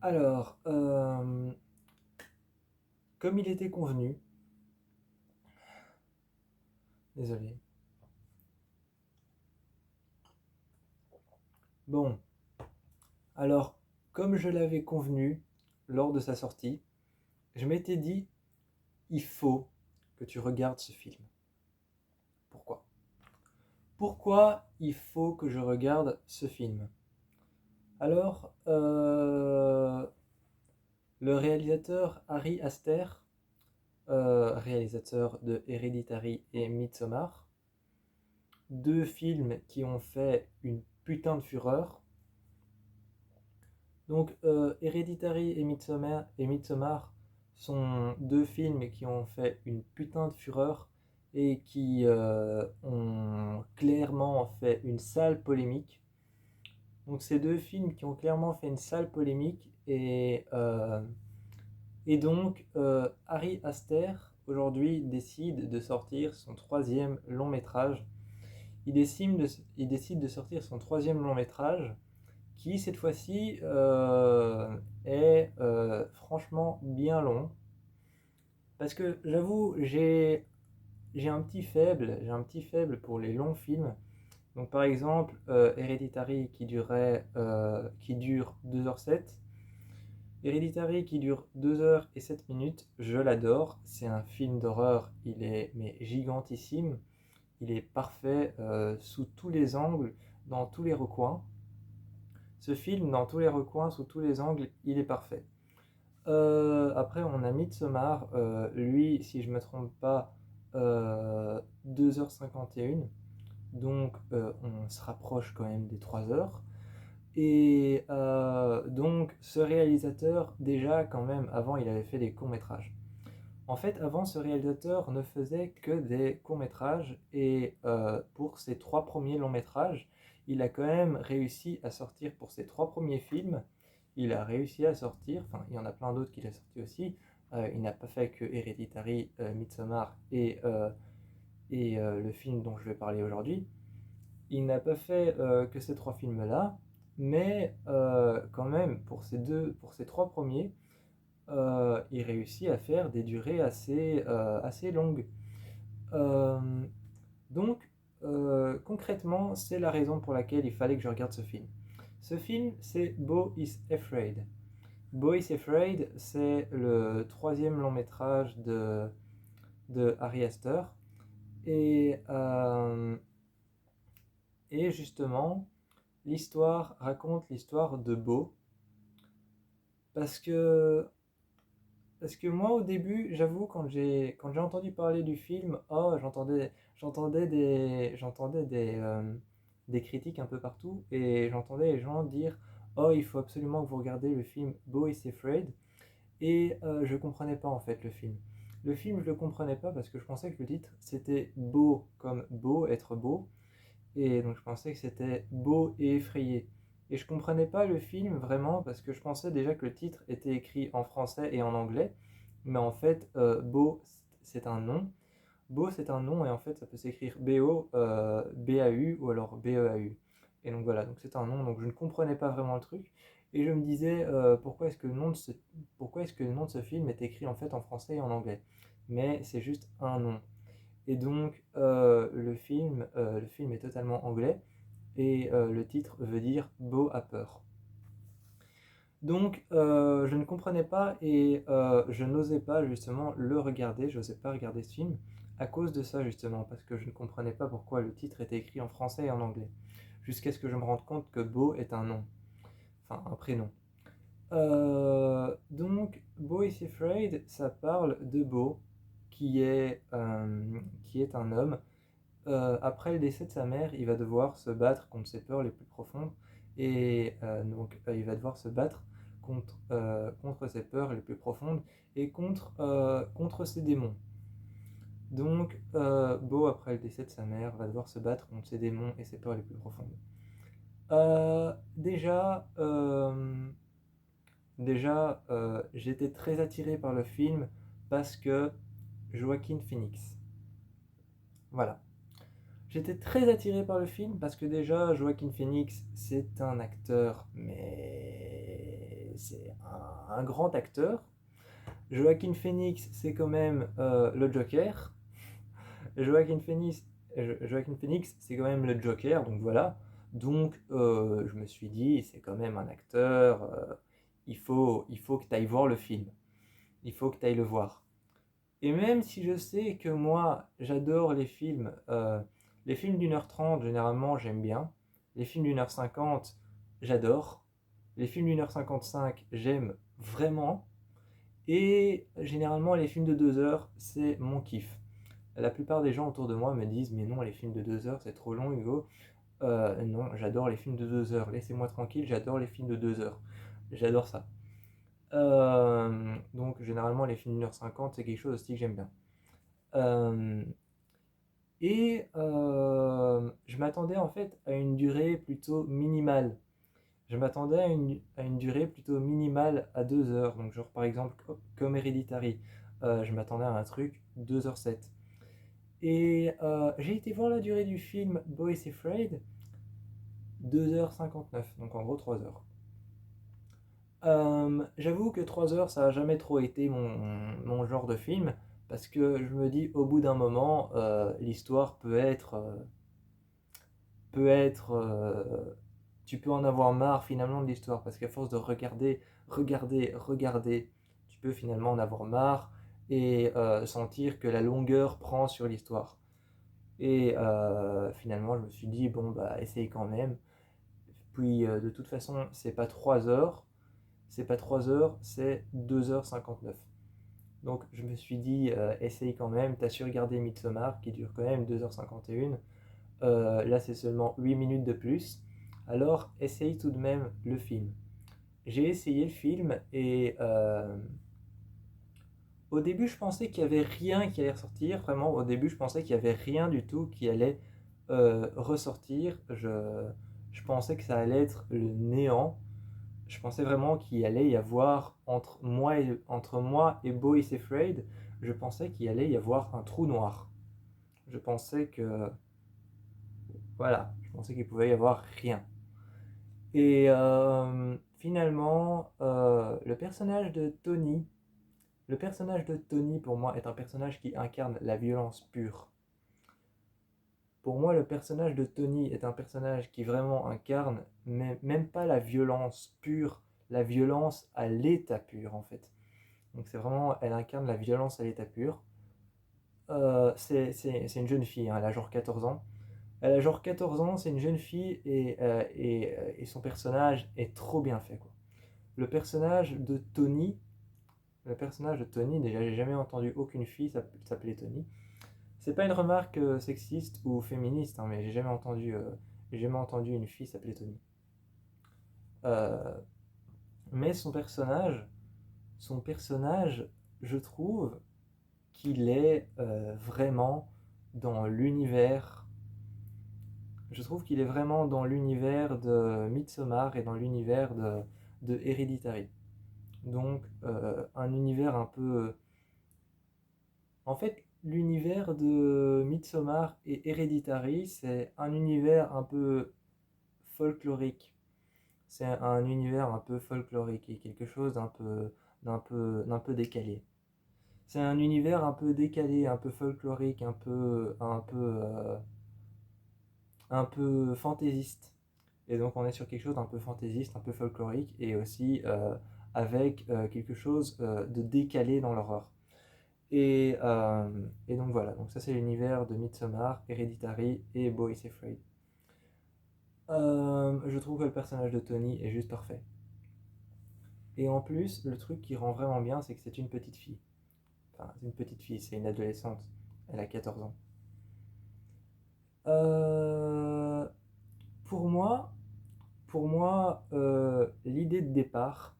Alors, comme il était convenu, désolé. Bon, alors, comme je l'avais convenu lors de sa sortie, je m'étais dit, il faut que tu regardes ce film. Pourquoi? Pourquoi il faut que je regarde ce film? Alors, le réalisateur Ari Aster, réalisateur de Hereditary et Midsommar, deux films qui ont fait une putain de fureur. Donc, Hereditary et Midsommar sont deux films qui ont fait une putain de fureur et qui ont clairement fait une sale polémique. Donc, ces deux films qui ont clairement fait une sale polémique et donc Ari Aster aujourd'hui décide de sortir son troisième long métrage. Il décide de sortir son troisième long métrage qui cette fois-ci est franchement bien long. Parce que j'avoue, j'ai un petit faible pour les longs films. Donc par exemple, Hereditary qui dure 2h07. Hereditary qui dure 2h07, je l'adore. C'est un film d'horreur, il est mais gigantissime. Il est parfait sous tous les angles, dans tous les recoins. Ce film, dans tous les recoins, sous tous les angles, il est parfait. Après, on a Midsommar, lui, si je ne me trompe pas, 2h51, donc on se rapproche quand même des 3 heures. Et donc, ce réalisateur, déjà, quand même, avant, il avait fait des courts-métrages. En fait, avant, ce réalisateur ne faisait que des courts-métrages et pour ses trois premiers longs-métrages, il a quand même réussi à sortir pour ses trois premiers films. Il a réussi à sortir, enfin, il y en a plein d'autres qu'il a sortis aussi. Il n'a pas fait que Hereditary, Midsommar et le film dont je vais parler aujourd'hui. Il n'a pas fait que ces trois films-là, mais quand même, pour ces trois premiers, il réussit à faire des durées assez longues. Euh, donc, concrètement, c'est la raison pour laquelle il fallait que je regarde ce film. Ce film, c'est Beau is Afraid. Beau is Afraid, c'est le troisième long métrage de Ari Aster. Et, euh, et justement, l'histoire raconte l'histoire de Beau. Parce que Parce que moi, au début, j'avoue, quand j'ai entendu parler du film, oh, j'entendais des critiques un peu partout et j'entendais les gens dire, oh, il faut absolument que vous regardiez le film Beau is Afraid. Et je comprenais pas en fait le film. Le film, je le comprenais pas parce que je pensais que le titre c'était beau comme beau, être beau, et donc je pensais que c'était beau et effrayé. Et je comprenais pas le film vraiment parce que je pensais déjà que le titre était écrit en français et en anglais. Mais en fait, Beau, c'est un nom. Beau, c'est un nom et en fait, ça peut s'écrire B-O, B-A-U ou alors B-E-A-U. Et donc voilà, donc c'est un nom, donc je ne comprenais pas vraiment le truc. Et je me disais, pourquoi est-ce que le nom de ce film est écrit en fait en français et en anglais? Mais c'est juste un nom. Et donc, le film est totalement anglais et le titre veut dire Beau a peur. Donc, je ne comprenais pas et je n'osais pas justement le regarder, je n'osais pas regarder ce film à cause de ça justement, parce que je ne comprenais pas pourquoi le titre était écrit en français et en anglais. Jusqu'à ce que je me rende compte que Beau est un nom, enfin un prénom. Donc, Beau is Afraid, ça parle de Beau, qui est un homme. Après le décès de sa mère, il va devoir se battre contre ses peurs les plus profondes et donc il va devoir se battre contre ses peurs les plus profondes et contre ses démons. Donc Beau, après le décès de sa mère, va devoir se battre contre ses démons et ses peurs les plus profondes. Euh, déjà, euh, déjà, j'étais très attiré par le film parce que Joaquin Phoenix. Voilà. J'étais très attiré par le film parce que déjà, Joaquin Phoenix, c'est un acteur, mais c'est un grand acteur. Joaquin Phoenix, c'est quand même le Joker. Joaquin Phoenix, Joaquin Phoenix, c'est quand même le Joker, donc voilà. Donc je me suis dit, c'est quand même un acteur, il faut que tu ailles voir le film. Il faut que tu ailles le voir. Et même si je sais que moi, j'adore les films d'1h30, généralement, j'aime bien. Les films d'1h50, j'adore. Les films d'1h55, j'aime vraiment. Et généralement, les films de 2 heures, c'est mon kiff. La plupart des gens autour de moi me disent, mais non, les films de 2 heures, c'est trop long, Hugo. Non, j'adore les films de 2 heures. Laissez-moi tranquille, j'adore les films de 2 heures. J'adore ça. Donc, généralement, les films d'1h50, c'est quelque chose aussi que j'aime bien. Euh, je m'attendais en fait à une durée plutôt minimale. Je m'attendais à une durée plutôt minimale à 2 heures. Donc, genre par exemple, comme Hereditary, je m'attendais à un truc 2h07. Et j'ai été voir la durée du film Boy is Afraid, 2h59, donc en gros 3 heures. J'avoue que 3 heures, ça n'a jamais trop été mon genre de film, parce que je me dis, au bout d'un moment, l'histoire peut être, tu peux en avoir marre finalement de l'histoire, parce qu'à force de regarder, tu peux finalement en avoir marre et sentir que la longueur prend sur l'histoire. Et finalement, je me suis dit, bon, bah, essaye quand même. Puis, de toute façon, c'est 2h59. Donc, je me suis dit, essaye quand même. T'as su regarder Midsommar, qui dure quand même 2h51. Là, c'est seulement 8 minutes de plus. Alors, essaye tout de même le film. J'ai essayé le film et au début, je pensais qu'il n'y avait rien qui allait ressortir. Vraiment, au début, je pensais qu'il n'y avait rien du tout qui allait ressortir. Je pensais que ça allait être le néant. Je pensais vraiment qu'il allait y avoir entre moi et Bo is Afraid, je pensais qu'il allait y avoir un trou noir. Je pensais que voilà, je pensais qu'il pouvait y avoir rien. Et finalement, le personnage de Tony pour moi est un personnage qui incarne la violence pure. Pour moi, le personnage de Tony est un personnage qui vraiment incarne même pas la violence pure, la violence à l'état pur en fait. Donc c'est vraiment, elle incarne la violence à l'état pur. C'est une jeune fille, hein, elle a genre 14 ans. Elle a genre 14 ans, c'est une jeune fille et son personnage est trop bien fait, quoi. Le personnage de Tony, déjà j'ai jamais entendu aucune fille s'appeler Tony. C'est pas une remarque sexiste ou féministe, hein, mais j'ai jamais entendu une fille s'appeler Tony. Euh, mais son personnage, je trouve qu'il est vraiment dans l'univers. Je trouve qu'il est vraiment dans l'univers de Midsommar et dans l'univers de Hereditary. Donc un univers un peu. En fait, l'univers de Midsommar et Hereditary, c'est un univers un peu folklorique. C'est un univers un peu folklorique et quelque chose d'un peu décalé. C'est un univers un peu décalé, un peu folklorique, un peu fantaisiste. Et donc on est sur quelque chose d'un peu fantaisiste, un peu folklorique et aussi avec quelque chose de décalé dans l'horreur. Et donc voilà, donc ça c'est l'univers de Midsommar, Hereditary et Bo is Afraid. Je trouve que le personnage de Tony est juste parfait. Et en plus, le truc qui rend vraiment bien, c'est que c'est une petite fille. Enfin, c'est une petite fille, c'est une adolescente. Elle a 14 ans. Euh, pour moi, l'idée de départ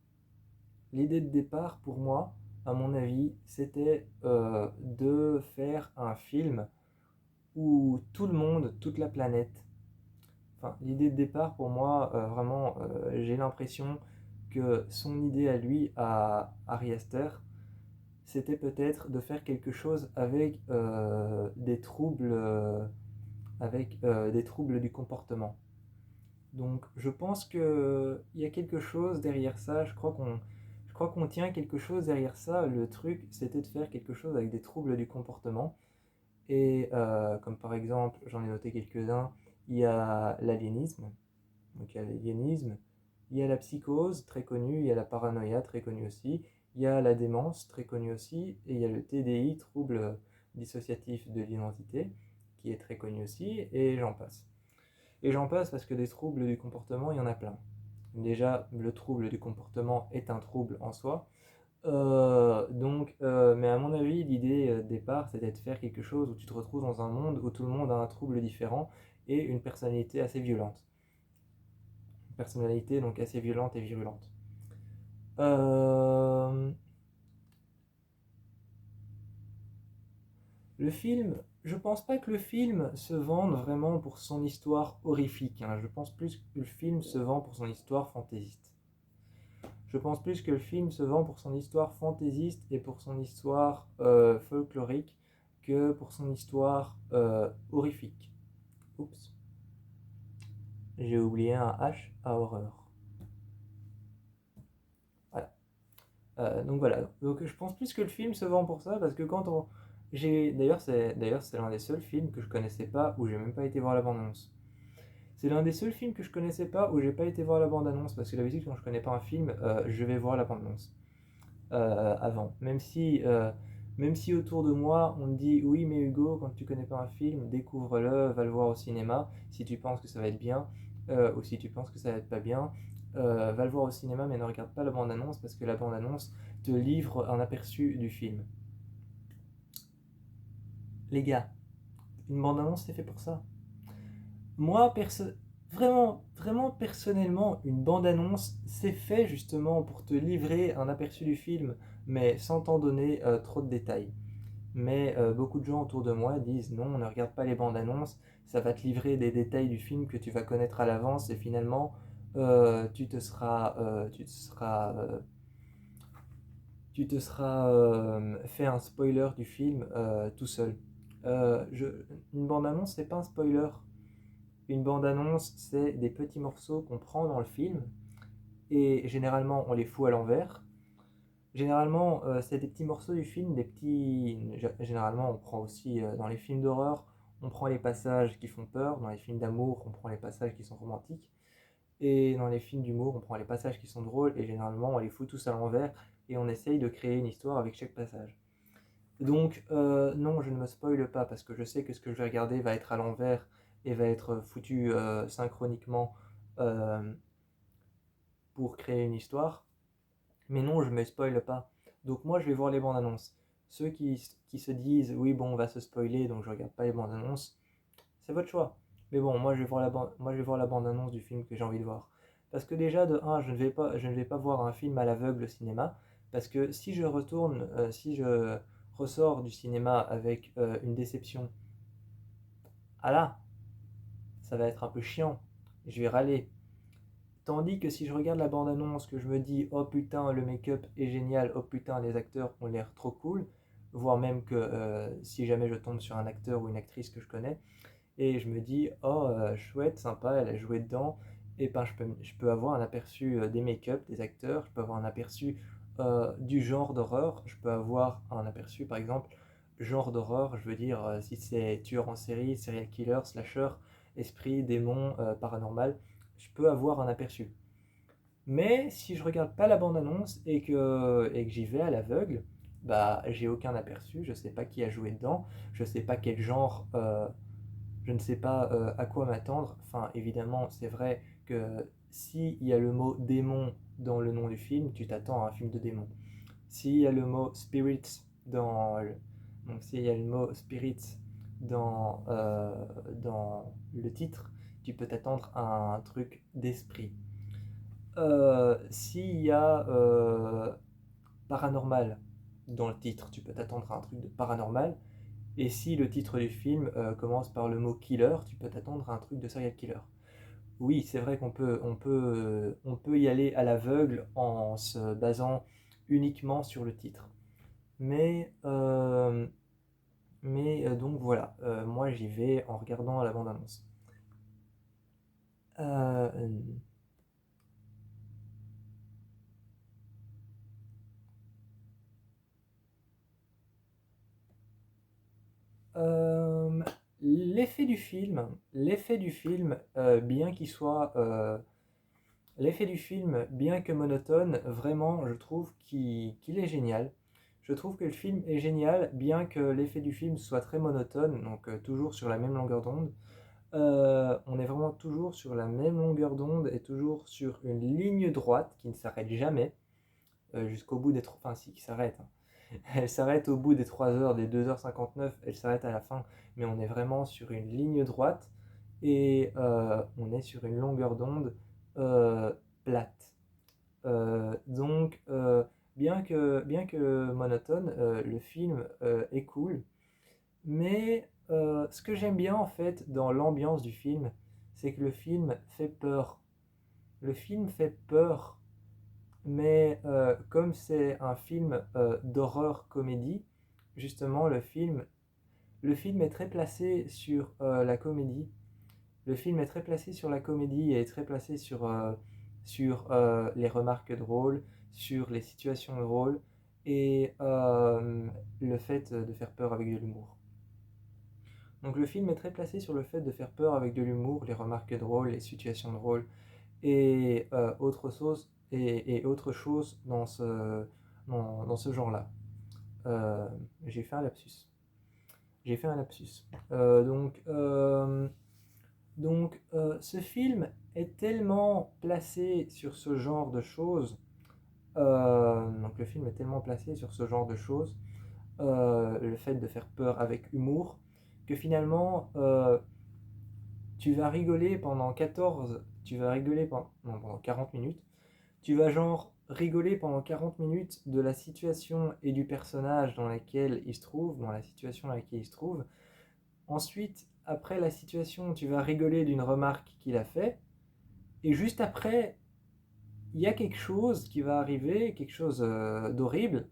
pour moi, à mon avis, c'était de faire un film où tout le monde, toute la planète, enfin, l'idée de départ pour moi, vraiment, j'ai l'impression que son idée à lui, à Ari Aster, c'était peut-être de faire quelque chose avec des troubles du comportement. Donc je pense qu'il y a quelque chose derrière ça, je crois qu'on tient quelque chose derrière ça. Le truc, c'était de faire quelque chose avec des troubles du comportement. Et comme par exemple, j'en ai noté quelques-uns, il y a l'aliénisme, donc il y a l'aliénisme, il y a la psychose, très connue, il y a la paranoïa, très connue aussi, il y a la démence, très connue aussi, et il y a le TDI, trouble dissociatif de l'identité, qui est très connu aussi, et j'en passe. Et j'en passe parce que des troubles du comportement, il y en a plein. Déjà, le trouble du comportement est un trouble en soi. Mais à mon avis, l'idée de départ, c'était de faire quelque chose où tu te retrouves dans un monde où tout le monde a un trouble différent et une personnalité assez violente. Une personnalité donc assez violente et virulente. Euh, Le film, je pense pas que le film se vende vraiment pour son histoire horrifique, hein. Je pense plus que le film se vend pour son histoire fantaisiste. Je pense plus que le film se vend pour son histoire fantaisiste et pour son histoire folklorique que pour son histoire horrifique. Oups, j'ai oublié un H à horreur. Voilà. Donc voilà. Donc je pense plus que le film se vend pour ça parce que quand on... D'ailleurs c'est l'un des seuls films que je connaissais pas où j'ai même pas été voir la bande-annonce. C'est l'un des seuls films que je connaissais pas où j'ai pas été voir la bande-annonce parce que d'habitude quand je connais pas un film, je vais voir la bande-annonce avant. Même si autour de moi on me dit oui mais Hugo quand tu connais pas un film, découvre-le, va le voir au cinéma si tu penses que ça va être bien ou si tu penses que ça va être pas bien. Va le voir au cinéma mais ne regarde pas la bande-annonce parce que la bande-annonce te livre un aperçu du film. Les gars, une bande-annonce c'est fait pour ça. Moi, vraiment personnellement, une bande-annonce, c'est fait justement pour te livrer un aperçu du film, mais sans t'en donner trop de détails. Mais beaucoup de gens autour de moi disent non, ne regarde pas les bandes-annonces, ça va te livrer des détails du film que tu vas connaître à l'avance et finalement tu te seras fait un spoiler du film tout seul. Une bande-annonce, c'est pas un spoiler. Une bande-annonce, c'est des petits morceaux qu'on prend dans le film et généralement on les fout à l'envers. Généralement, c'est des petits morceaux du film, généralement, on prend aussi dans les films d'horreur, on prend les passages qui font peur. Dans les films d'amour, on prend les passages qui sont romantiques. Et dans les films d'humour, on prend les passages qui sont drôles et généralement, on les fout tous à l'envers et on essaye de créer une histoire avec chaque passage. Donc, non, je ne me spoile pas parce que je sais que ce que je vais regarder va être à l'envers et va être foutu synchroniquement euh, pour créer une histoire. Mais non, je me spoile pas. Donc moi, je vais voir les bandes annonces. Qui se disent, oui, bon, on va se spoiler, donc je regarde pas les bandes annonces, c'est votre choix. Mais bon, moi, je vais voir la bande annonce du film que j'ai envie de voir. Parce que déjà, de un, je ne vais pas voir un film à l'aveugle au cinéma. Parce que si je ressors du cinéma avec une déception, ah là, ça va être un peu chiant. Je vais râler. Tandis que si je regarde la bande-annonce, que je me dis oh putain le make-up est génial, oh putain les acteurs ont l'air trop cool, voire même que si jamais je tombe sur un acteur ou une actrice que je connais, et je me dis oh chouette, sympa, elle a joué dedans, et ben je peux avoir un aperçu des make-up, des acteurs, je peux avoir un aperçu du genre d'horreur, je peux avoir un aperçu par exemple genre d'horreur, je veux dire si c'est tueur en série, serial killer, slasher, esprit, démon, paranormal, je peux avoir un aperçu. Mais si je regarde pas la bande-annonce et que j'y vais à l'aveugle, bah j'ai aucun aperçu, je sais pas qui a joué dedans, je sais pas quel genre, je ne sais pas à quoi m'attendre. Enfin, évidemment, c'est vrai que s'il y a le mot démon dans le nom du film, tu t'attends à un film de démon. S'il y a le mot spirits donc s'il y a le mot spirits dans le titre, tu peux t'attendre à un truc d'esprit. S'il y a paranormal dans le titre, tu peux t'attendre à un truc de paranormal. Et si le titre du film commence par le mot killer, tu peux t'attendre à un truc de serial killer. Oui, c'est vrai on peut y aller à l'aveugle en se basant uniquement sur le titre. Mais, euh, donc voilà, moi j'y vais en regardant la bande-annonce. Euh, euh, l'effet du film, bien qu'il soit, l'effet du film, bien que monotone, vraiment, je trouve qu'il est génial. Je trouve que le film est génial, bien que l'effet du film soit très monotone, donc toujours sur la même longueur d'onde. On est vraiment toujours sur la même longueur d'onde et toujours sur une ligne droite qui ne s'arrête jamais, jusqu'au bout des... Enfin, si, qui s'arrête, hein. Elle s'arrête au bout des 3 heures, des 2h59, elle s'arrête à la fin, mais on est vraiment sur une ligne droite et on est sur une longueur d'onde euh, plate. Donc, bien que monotone, le film est cool. Mais ce que j'aime bien en fait dans l'ambiance du film, c'est que le film fait peur. Le film fait peur, mais comme c'est un film d'horreur comédie, justement le film est très placé sur la comédie. Le film est très placé sur la comédie et est très placé sur les remarques drôles, sur les situations drôles et le fait de faire peur avec de l'humour. Donc le film est très placé sur le fait de faire peur avec de l'humour, les remarques drôles, les situations drôles et autre chose dans ce genre-là. Euh, j'ai fait un lapsus. J'ai fait un lapsus. Ce film est tellement placé sur ce genre de choses. Donc le film est tellement placé sur ce genre de choses, le fait de faire peur avec humour, que finalement tu vas rigoler pendant 14, tu vas rigoler pendant, non, pendant 40 minutes, tu vas genre rigoler pendant 40 minutes de la situation et du personnage dans laquelle il se trouve, dans la situation dans laquelle il se trouve. Ensuite, après la situation, tu vas rigoler d'une remarque qu'il a fait. Et juste après, il y a quelque chose qui va arriver, quelque chose d'horrible.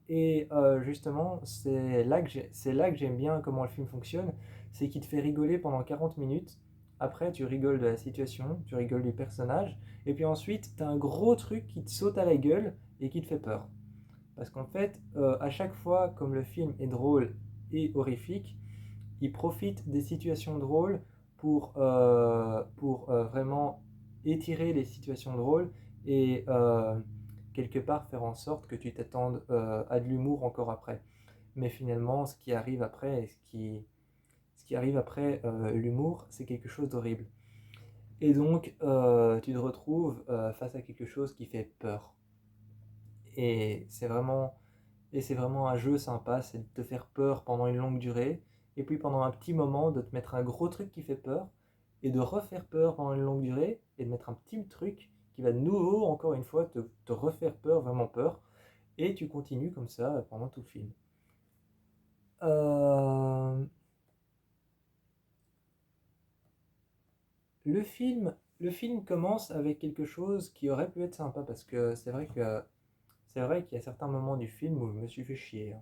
Et justement, c'est là que j'aime bien comment le film fonctionne. C'est qu'il te fait rigoler pendant 40 minutes. Après, tu rigoles de la situation, tu rigoles du personnage. Et puis ensuite, tu as un gros truc qui te saute à la gueule et qui te fait peur. Parce qu'en fait, à chaque fois, comme le film est drôle et horrifique, il profite des situations drôles pour vraiment étirer les situations drôles et quelque part faire en sorte que tu t'attendes à de l'humour encore après. Mais finalement, ce qui arrive après, ce qui arrive après l'humour, c'est quelque chose d'horrible. Et donc, tu te retrouves face à quelque chose qui fait peur. Et c'est vraiment, et c'est vraiment un jeu sympa, c'est de te faire peur pendant une longue durée, et puis pendant un petit moment de te mettre un gros truc qui fait peur, et de refaire peur pendant une longue durée, et de mettre un petit truc qui va de nouveau, encore une fois, te refaire peur, vraiment peur, et tu continues comme ça pendant tout le film. Euh, le film, le film commence avec quelque chose qui aurait pu être sympa, parce que c'est vrai qu'il y a certains moments du film où je me suis fait chier, hein.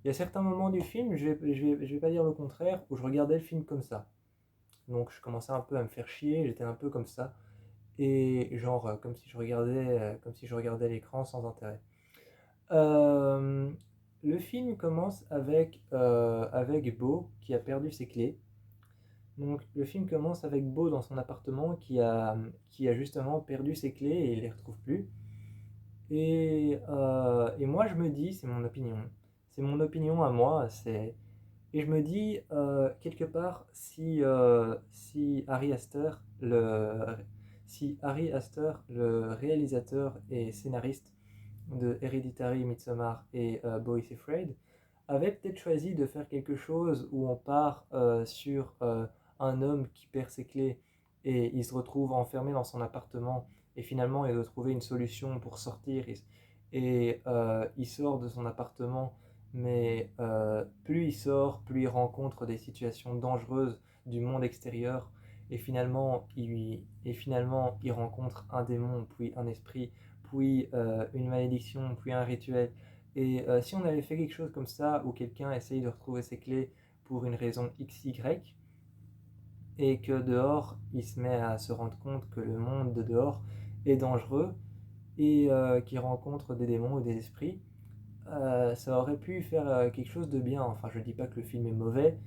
Il y a certains moments du film, je vais pas dire le contraire, où je regardais le film comme ça. Donc je commençais un peu à me faire chier, j'étais un peu comme ça. Et genre, comme si je regardais l'écran sans intérêt. Euh, le film commence avec Beau qui a perdu ses clés. Donc le film commence avec Beau dans son appartement qui a justement perdu ses clés et il les retrouve plus. Et moi je me dis, c'est mon opinion à moi, et je me dis, quelque part, si Harry Astor, le réalisateur et scénariste de Hereditary, Midsommar et Boy is Afraid, avait peut-être choisi de faire quelque chose où on part sur un homme qui perd ses clés et il se retrouve enfermé dans son appartement et finalement il doit trouver une solution pour sortir et il sort de son appartement mais plus il sort, plus il rencontre des situations dangereuses du monde extérieur et finalement il rencontre un démon, puis un esprit, puis une malédiction, puis un rituel. Et si on avait fait quelque chose comme ça, où quelqu'un essaye de retrouver ses clés pour une raison XY, et que dehors, il se met à se rendre compte que le monde de dehors est dangereux et qu'il rencontre des démons ou des esprits, ça aurait pu faire quelque chose de bien. Enfin, je dis pas que le film est mauvais,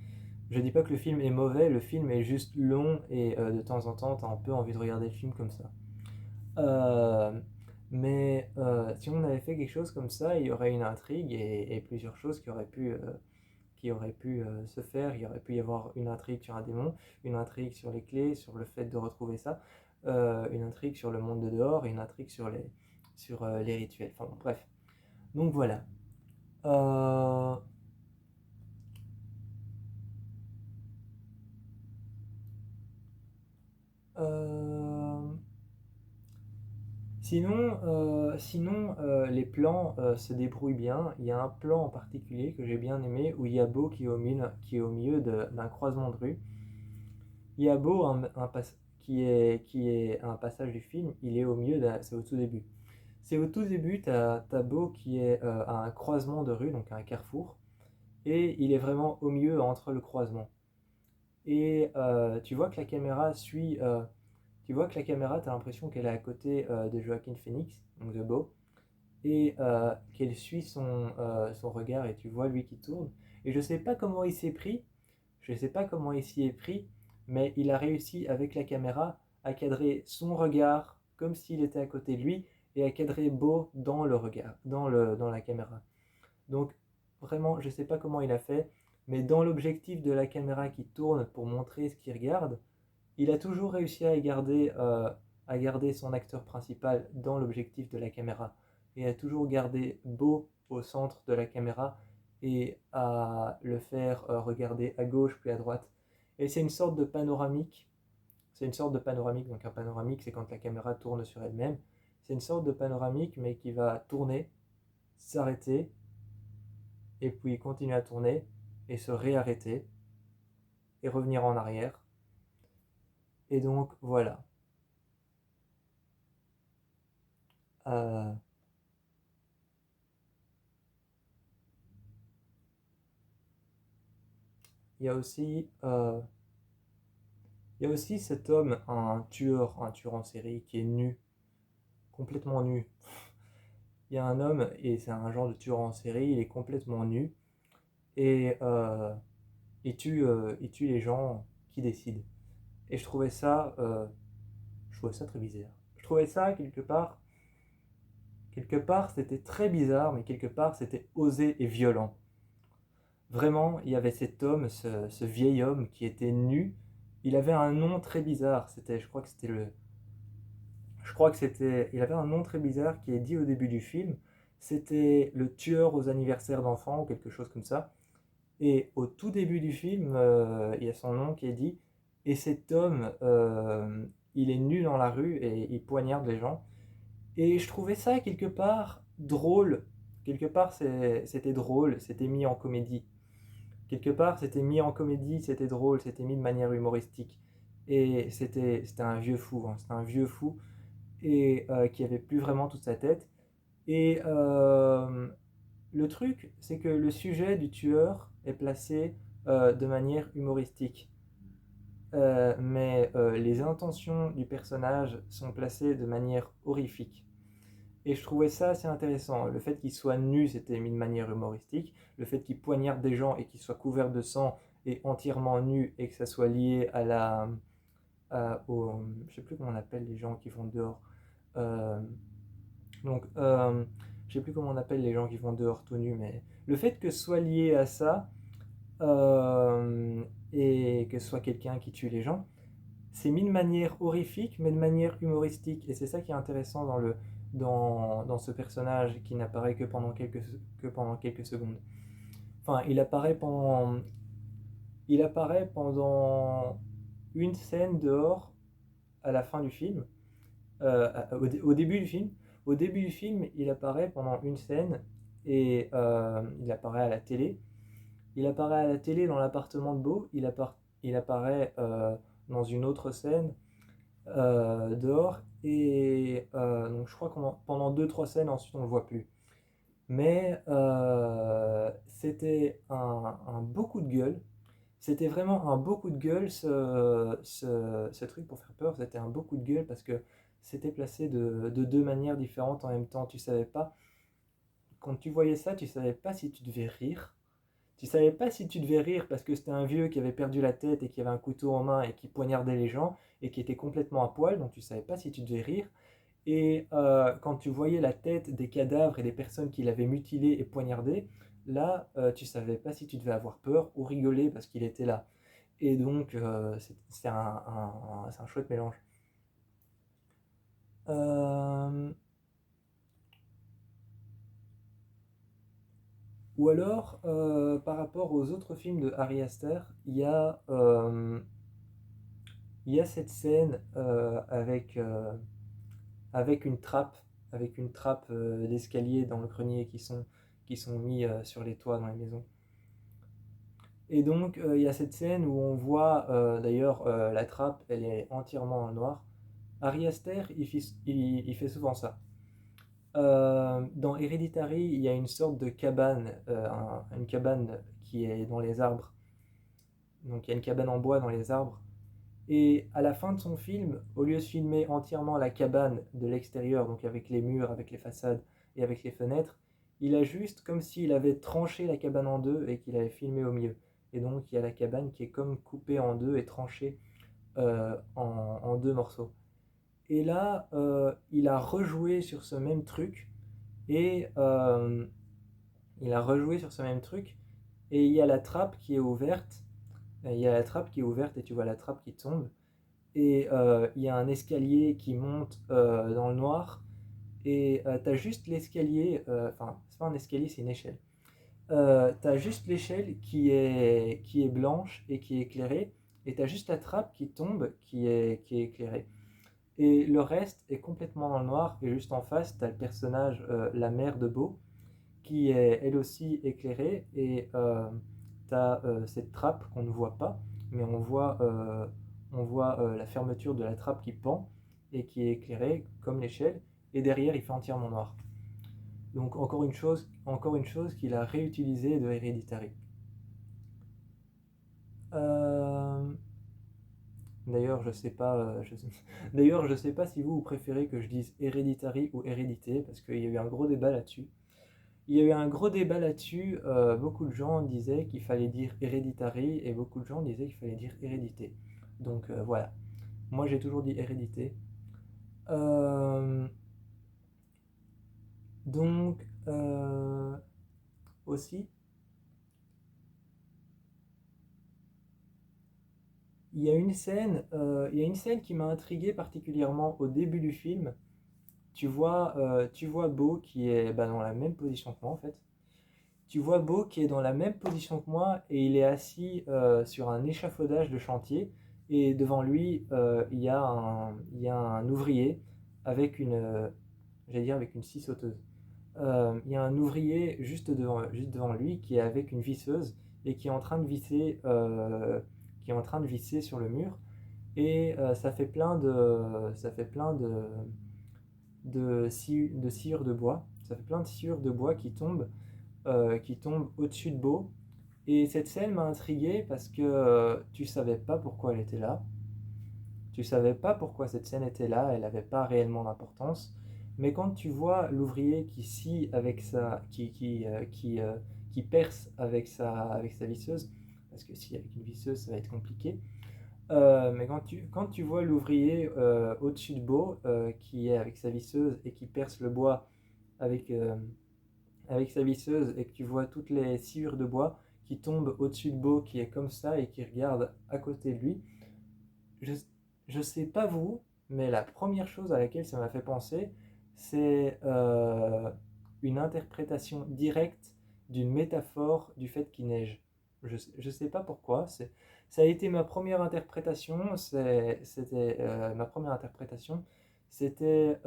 je dis pas que le film est mauvais, le film est juste long et de temps en temps, t'as un peu envie de regarder le film comme ça. Euh, mais si on avait fait quelque chose comme ça, il y aurait une intrigue et plusieurs choses qui auraient pu se faire. Il y aurait pu y avoir une intrigue sur un démon, une intrigue sur les clés, sur le fait de retrouver ça, une intrigue sur le monde de dehors et une intrigue sur les rituels. Enfin bon, bref. Donc voilà. Euh, euh, sinon, les plans se débrouillent bien. Il y a un plan en particulier que j'ai bien aimé où il y a Beau qui est au milieu d'un croisement de rue. Il y a Beau, qui est un passage du film, il est au milieu, c'est au tout début. C'est au tout début, t'as Beau qui est à un croisement de rue, donc à un carrefour, et il est vraiment au milieu entre le croisement. Et tu vois que la caméra, t'as l'impression qu'elle est à côté de Joaquin Phoenix, donc de Beau, et qu'elle suit son regard et tu vois lui qui tourne. Et je sais pas comment il s'y est pris, mais il a réussi avec la caméra à cadrer son regard comme s'il était à côté de lui et à cadrer Beau dans le regard, dans la caméra. Donc vraiment, je sais pas comment il a fait, mais dans l'objectif de la caméra qui tourne pour montrer ce qu'il regarde, il a toujours réussi à garder son acteur principal dans l'objectif de la caméra et à toujours garder Beau au centre de la caméra et à le faire regarder à gauche puis à droite. Et c'est une sorte de panoramique. C'est une sorte de panoramique. Donc un panoramique, c'est quand la caméra tourne sur elle-même. C'est une sorte de panoramique, mais qui va tourner, s'arrêter, et puis continuer à tourner, et se réarrêter, et revenir en arrière. Et donc voilà. Euh, Il y a aussi, il y a aussi cet homme, un tueur en série qui est nu, complètement nu. Il y a un homme, et c'est un genre de tueur en série, il est complètement nu, et il tue les gens qui décident. Et je trouvais ça très bizarre. Je trouvais ça, quelque part c'était très bizarre, mais quelque part c'était osé et violent. Vraiment, il y avait cet homme, ce vieil homme qui était nu. Il avait un nom très bizarre. Il avait un nom très bizarre qui est dit au début du film. C'était le tueur aux anniversaires d'enfants ou quelque chose comme ça. Et au tout début du film, il y a son nom qui est dit. Et cet homme, il est nu dans la rue et il poignarde les gens. Et je trouvais ça quelque part drôle. Quelque part, c'était drôle, c'était mis en comédie. Quelque part, c'était mis en comédie, c'était drôle, c'était mis de manière humoristique. Et c'était un vieux fou, hein, c'était un vieux fou et qui avait plus vraiment toute sa tête. Et le truc, c'est que le sujet du tueur est placé de manière humoristique. Mais les intentions du personnage sont placées de manière horrifique. Et je trouvais ça assez intéressant. Le fait qu'il soit nu, c'était mis de manière humoristique. Le fait qu'il poignarde des gens et qu'il soit couvert de sang et entièrement nu et que ça soit lié je sais plus comment on appelle les gens qui vont dehors. Euh, donc, je sais plus comment on appelle les gens qui vont dehors tout nus, mais le fait que ce soit lié à ça euh, et que ce soit quelqu'un qui tue les gens, c'est mis de manière horrifique, mais de manière humoristique. Et c'est ça qui est intéressant dans ce personnage qui n'apparaît que pendant quelques secondes. Enfin, il apparaît pendant une scène dehors à la fin du film. Au début du film. Au début du film, il apparaît pendant une scène et il apparaît à la télé. Il apparaît à la télé dans l'appartement de Beau. Il apparaît dans une autre scène dehors. Et donc je crois que pendant deux trois scènes, ensuite on ne le voit plus. Mais c'était un beau coup de gueule. C'était vraiment un beau coup de gueule, ce truc pour faire peur, c'était un beau coup de gueule parce que c'était placé de deux manières différentes en même temps. Tu savais pas, quand tu voyais ça, tu savais pas si tu devais rire. Tu savais pas si tu devais rire parce que c'était un vieux qui avait perdu la tête et qui avait un couteau en main et qui poignardait les gens et qui était complètement à poil, donc tu savais pas si tu devais rire. Et quand tu voyais la tête des cadavres et des personnes qui l'avaient mutilé et poignardé, là, tu savais pas si tu devais avoir peur ou rigoler parce qu'il était là. Et donc, c'est un chouette mélange. Euh, ou alors, par rapport aux autres films de Ari Aster, il y a cette scène avec une trappe, d'escalier dans le grenier qui sont mis sur les toits dans les maisons. Et donc, il y a cette scène où on voit, d'ailleurs, la trappe, elle est entièrement en noir. Ari Aster, il fait souvent ça. Dans Hereditary, il y a une sorte de cabane, une cabane qui est dans les arbres. Donc, il y a une cabane en bois dans les arbres. Et à la fin de son film, au lieu de filmer entièrement la cabane de l'extérieur, donc avec les murs, avec les façades et avec les fenêtres, il a juste comme s'il avait tranché la cabane en deux et qu'il avait filmé au milieu. Et donc il y a la cabane qui est comme coupée en deux et tranchée en deux morceaux. Et là, il a rejoué sur ce même truc et il a rejoué sur ce même truc et il y a la trappe qui est ouverte. Il y a la trappe qui est ouverte et tu vois la trappe qui tombe et il y a un escalier qui monte dans le noir et t'as juste l'escalier, enfin c'est pas un escalier, c'est une échelle. T'as juste l'échelle qui est blanche et qui est éclairée et t'as juste la trappe qui tombe qui est éclairée. Et le reste est complètement dans le noir et juste en face t'as le personnage, la mère de Beau, qui est elle aussi éclairée et t'as cette trappe qu'on ne voit pas, mais on voit la fermeture de la trappe qui pend et qui est éclairée comme l'échelle, et derrière il fait entièrement noir. Donc encore une chose qu'il a réutilisée de Hereditary. Euh, D'ailleurs, je sais pas, d'ailleurs, je sais pas si vous préférez que je dise Hereditary ou Hérédité, parce qu'il y a eu un gros débat là-dessus. Il y a eu un gros débat là-dessus. Beaucoup de gens disaient qu'il fallait dire héréditary et beaucoup de gens disaient qu'il fallait dire hérédité. Donc voilà. Moi j'ai toujours dit hérédité. Euh, donc aussi, il y a une scène qui m'a intrigué particulièrement au début du film. Tu vois Beau qui est bah, dans la même position que moi en fait. Tu vois Beau qui est dans la même position que moi et il est assis sur un échafaudage de chantier et devant lui il y a un ouvrier avec j'allais dire avec une scie sauteuse. Il y a un ouvrier juste devant lui qui est avec une visseuse et qui est en train de qui est en train de visser sur le mur et ça fait plein de sciures de bois. Ça fait plein de sciures de bois qui tombent au-dessus de Beau. Et cette scène m'a intrigué parce que tu savais pas pourquoi elle était là. Tu savais pas pourquoi cette scène était là, elle n'avait pas réellement d'importance. Mais quand tu vois l'ouvrier qui scie avec qui perce avec sa visseuse, parce que si avec une visseuse ça va être compliqué, mais quand tu vois l'ouvrier au-dessus de Beau, qui est avec sa visseuse et qui perce le bois avec, avec sa visseuse et que tu vois toutes les sciures de bois qui tombent au-dessus de Beau qui est comme ça et qui regarde à côté de lui, je, je sais pas vous, mais la première chose à laquelle ça m'a fait penser, c'est une interprétation directe d'une métaphore du fait qu'il neige. Je sais pas pourquoi, ça a été ma première interprétation, c'était ma première interprétation, c'était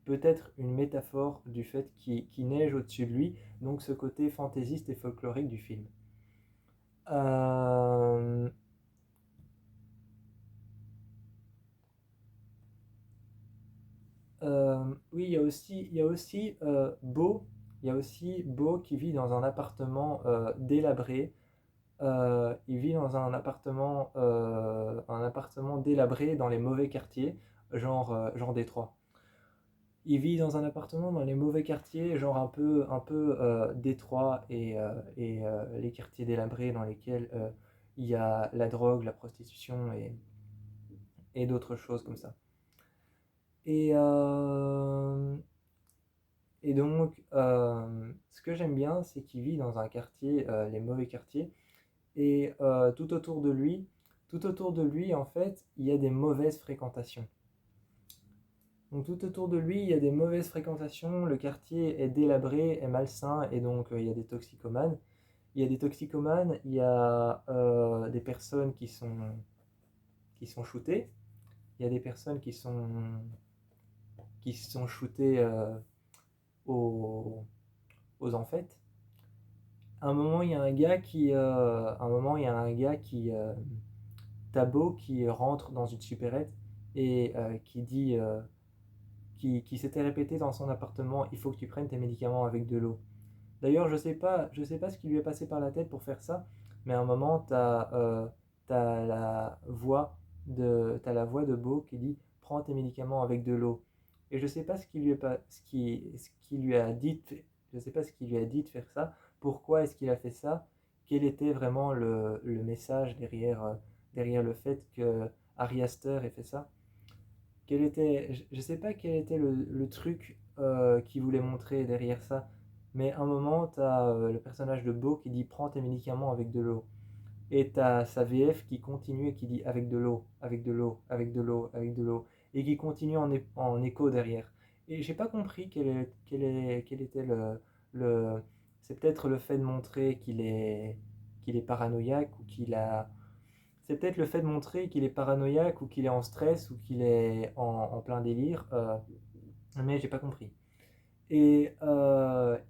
peut-être une métaphore du fait qu'il neige au-dessus de lui, donc ce côté fantaisiste et folklorique du film. Euh, oui, il y a aussi Beau, il y a aussi Beau qui vit dans un appartement délabré il vit dans un appartement délabré dans les mauvais quartiers, genre Détroit. Il vit dans un appartement dans les mauvais quartiers, genre un peu Détroit et les quartiers délabrés dans lesquels il y a la drogue, la prostitution et d'autres choses comme ça. Et, euh, et donc, ce que j'aime bien, c'est qu'il vit dans un quartier, les mauvais quartiers, et tout autour de lui, en fait, il y a des mauvaises fréquentations. Donc tout autour de lui, il y a des mauvaises fréquentations, le quartier est délabré, est malsain, et donc il y a des toxicomanes. Il y a des toxicomanes, il y a des personnes qui sont shootées, il y a des personnes qui sont shootées aux, aux amphètes. À un moment, il y a un gars Tabo, qui rentre dans une supérette et qui s'était répété dans son appartement, il faut que tu prennes tes médicaments avec de l'eau. D'ailleurs, je sais pas ce qui lui est passé par la tête pour faire ça, mais à un moment, t'as la voix de Beau qui dit prends tes médicaments avec de l'eau. Et je sais pas ce qui lui est pas, ce qui lui a dit, je sais pas ce qui lui a dit de faire ça. Pourquoi est-ce qu'il a fait ça? Quel était vraiment le message derrière le fait que Ari Aster ait fait ça? Je sais pas quel était le truc qu'il voulait montrer derrière ça, mais à un moment, tu as le personnage de Beau qui dit prends tes médicaments avec de l'eau. Et tu as sa VF qui continue et qui dit avec de l'eau, avec de l'eau, avec de l'eau, avec de l'eau, et qui continue en écho derrière. Et j'ai pas compris quel était le. C'est peut-être le fait de montrer qu'il est paranoïaque ou qu'il a. C'est peut-être le fait de montrer qu'il est paranoïaque ou qu'il est en stress ou qu'il est en plein délire, mais j'ai pas compris. Et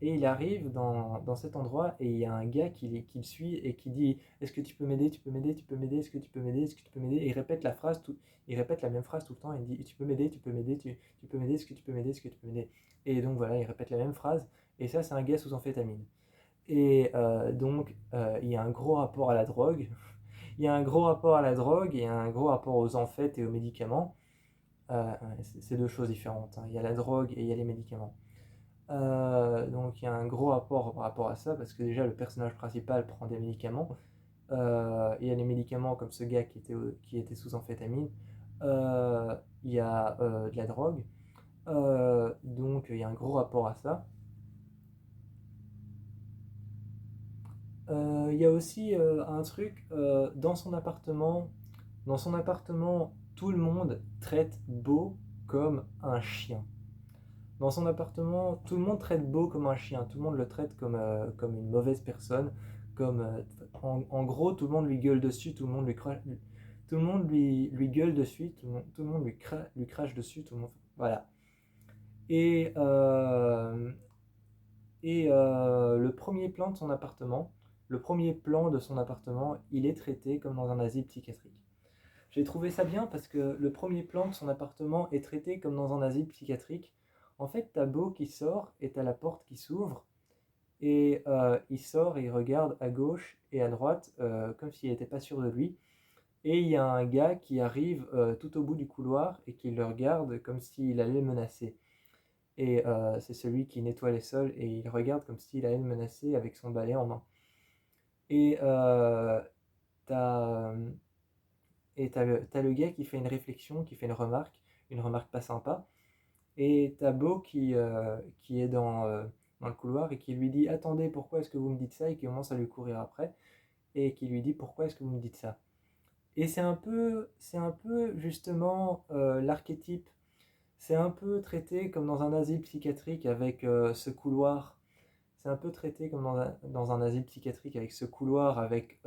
il arrive dans cet endroit et il y a un gars qui le suit et qui dit est-ce que tu peux m'aider, tu peux m'aider, tu peux m'aider, est-ce que tu peux m'aider, est-ce que tu peux m'aider? Et il répète la même phrase tout le temps. Il dit tu peux m'aider, tu peux m'aider, tu peux m'aider, est-ce que tu peux m'aider, est-ce que tu peux m'aider? Et donc voilà, il répète la même phrase. Et ça, c'est un gars sous amphétamine. Et donc, il y a un gros rapport à la drogue. Il y a un gros rapport à la drogue et un gros rapport aux amphètes et aux médicaments. C'est deux choses différentes, hein. Il y a la drogue et il y a les médicaments. Donc il y a un gros rapport par rapport à ça, parce que déjà le personnage principal prend des médicaments. Il y a les médicaments comme ce gars qui était sous amphétamine. Il y a de la drogue. Donc il y a un gros rapport à ça. Il y a aussi un truc dans son appartement, tout le monde traite Beau comme un chien. Dans son appartement, tout le monde traite Beau comme un chien, tout le monde le traite comme une mauvaise personne, en gros, tout le monde lui gueule dessus, tout le monde lui gueule dessus, tout le monde lui crache dessus, tout le monde, voilà. Et, euh, et le premier plan de son appartement, il est traité comme dans un asile psychiatrique. J'ai trouvé ça bien parce que le premier plan de son appartement est traité comme dans un asile psychiatrique. En fait, t'as Beau qui sort et t'as la porte qui s'ouvre. Et il sort et il regarde à gauche et à droite comme s'il n'était pas sûr de lui. Et il y a un gars qui arrive tout au bout du couloir et qui le regarde comme s'il allait le menacer. Et c'est celui qui nettoie les sols et il regarde comme s'il allait le menacer avec son balai en main. Et t'as, t'as le gars qui fait une réflexion, qui fait une remarque pas sympa. Et t'as Beau qui est dans le couloir et qui lui dit attendez, pourquoi est-ce que vous me dites ça? Et qui commence à lui courir après et qui lui dit pourquoi est-ce que vous me dites ça? Et c'est un peu justement l'archétype. C'est un peu traité comme dans un asile psychiatrique avec ce couloir. C'est un peu traité comme dans un asile psychiatrique avec ce couloir, avec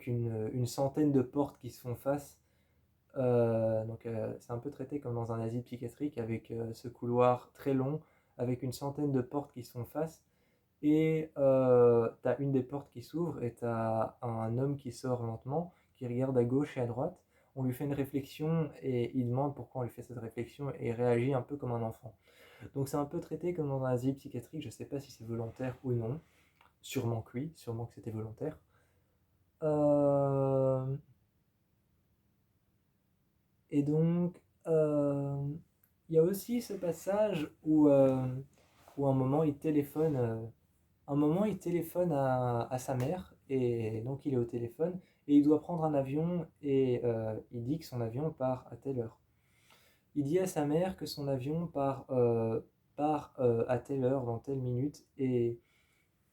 une centaine de portes qui se font face. Donc c'est un peu traité comme dans un asile psychiatrique avec ce couloir très long, avec une centaine de portes qui se font face. Et tu as une des portes qui s'ouvre et tu as un homme qui sort lentement, qui regarde à gauche et à droite. On lui fait une réflexion et il demande pourquoi on lui fait cette réflexion et il réagit un peu comme un enfant. Donc c'est un peu traité comme dans un asile psychiatrique, je ne sais pas si c'est volontaire ou non. Sûrement que oui, sûrement que c'était volontaire. Euh, et donc, il y a aussi ce passage où un moment il téléphone à sa mère, et donc il est au téléphone, et il doit prendre un avion, et il dit que son avion part à telle heure. Il dit à sa mère que son avion part à telle heure, dans telle minute, et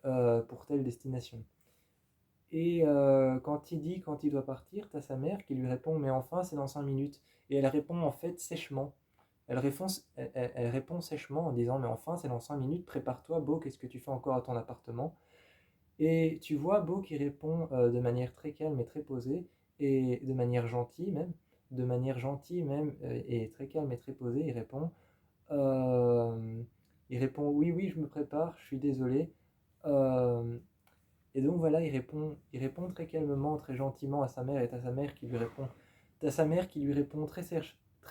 pour telle destination. Et quand il doit partir, t'as sa mère qui lui répond: mais enfin, c'est dans 5 minutes. Et elle répond en fait sèchement. Elle répond sèchement en disant: mais enfin, c'est dans 5 minutes, prépare-toi, Beau, qu'est-ce que tu fais encore à ton appartement? Et tu vois Beau qui répond de manière très calme et très posée, et de manière gentille même, et très calme et très posée, euh, il répond: oui, oui, je me prépare, je suis désolé. Euh, et donc voilà, il répond très calmement, très gentiment à sa mère, et à sa mère qui lui répond, très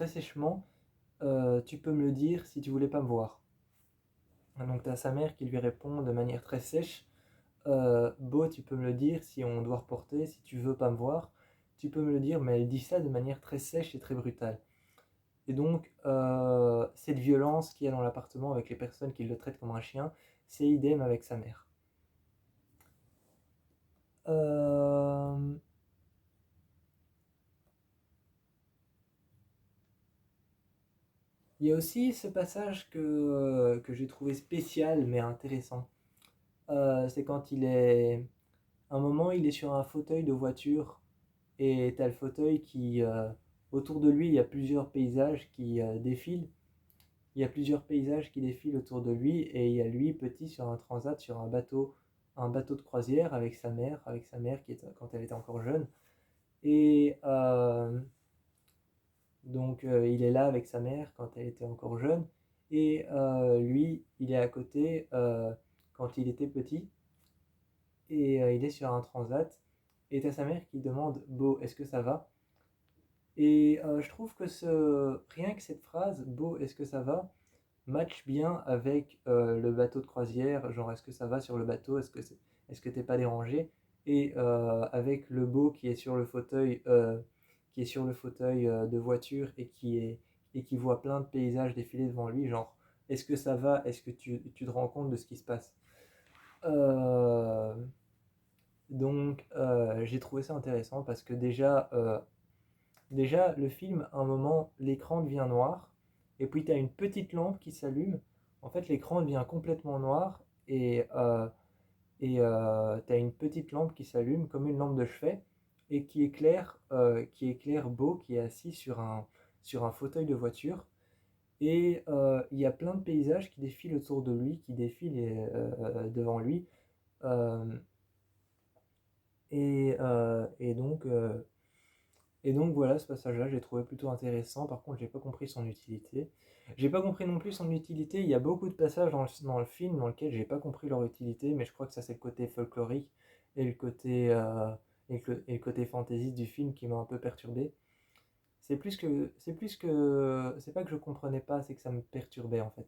sèchement: tu peux me le dire si tu voulais pas me voir. Donc tu as sa mère qui lui répond de manière très sèche: Beau, tu peux me le dire si on doit reporter, si tu veux pas me voir, tu peux me le dire, mais elle dit ça de manière très sèche et très brutale. Et donc, cette violence qu'il y a dans l'appartement avec les personnes qui le traitent comme un chien, c'est idem avec sa mère. Euh, Il y a aussi ce passage que j'ai trouvé spécial mais intéressant. C'est quand un moment, il est sur un fauteuil de voiture, et t'as le fauteuil autour de lui, il y a plusieurs paysages qui défilent. Il y a plusieurs paysages qui défilent autour de lui, et il y a lui petit sur un transat, sur un bateau de croisière avec sa mère quand elle était encore jeune. Et donc il est là avec sa mère quand elle était encore jeune, et lui, il est à côté quand il était petit, et il est sur un transat, et t'as sa mère qui demande: Beau, est-ce que ça va? Et je trouve que rien que cette phrase, Beau, est-ce que ça va, match bien avec le bateau de croisière, genre est-ce que ça va sur le bateau, est-ce que t'es pas dérangé, et avec le beau qui est sur le fauteuil de voiture, et qui voit plein de paysages défiler devant lui, genre est-ce que ça va, est-ce que tu te rends compte de ce qui se passe? Euh, donc j'ai trouvé ça intéressant parce que déjà, le film, à un moment, l'écran devient noir, et puis tu as une petite lampe qui s'allume. En fait, l'écran devient complètement noir, et tu as une petite lampe qui s'allume comme une lampe de chevet, et qui éclaire Beau qui est assis sur un fauteuil de voiture. Et il y a plein de paysages qui défilent autour de lui, qui défilent devant lui. Euh, et donc voilà, ce passage-là, j'ai trouvé plutôt intéressant. Par contre, j'ai pas compris son utilité. J'ai pas compris non plus son utilité. Il y a beaucoup de passages dans le film dans lesquels j'ai pas compris leur utilité, mais je crois que ça c'est le côté folklorique et le côté fantaisiste du film qui m'a un peu perturbé. C'est pas que je comprenais pas, c'est que ça me perturbait en fait.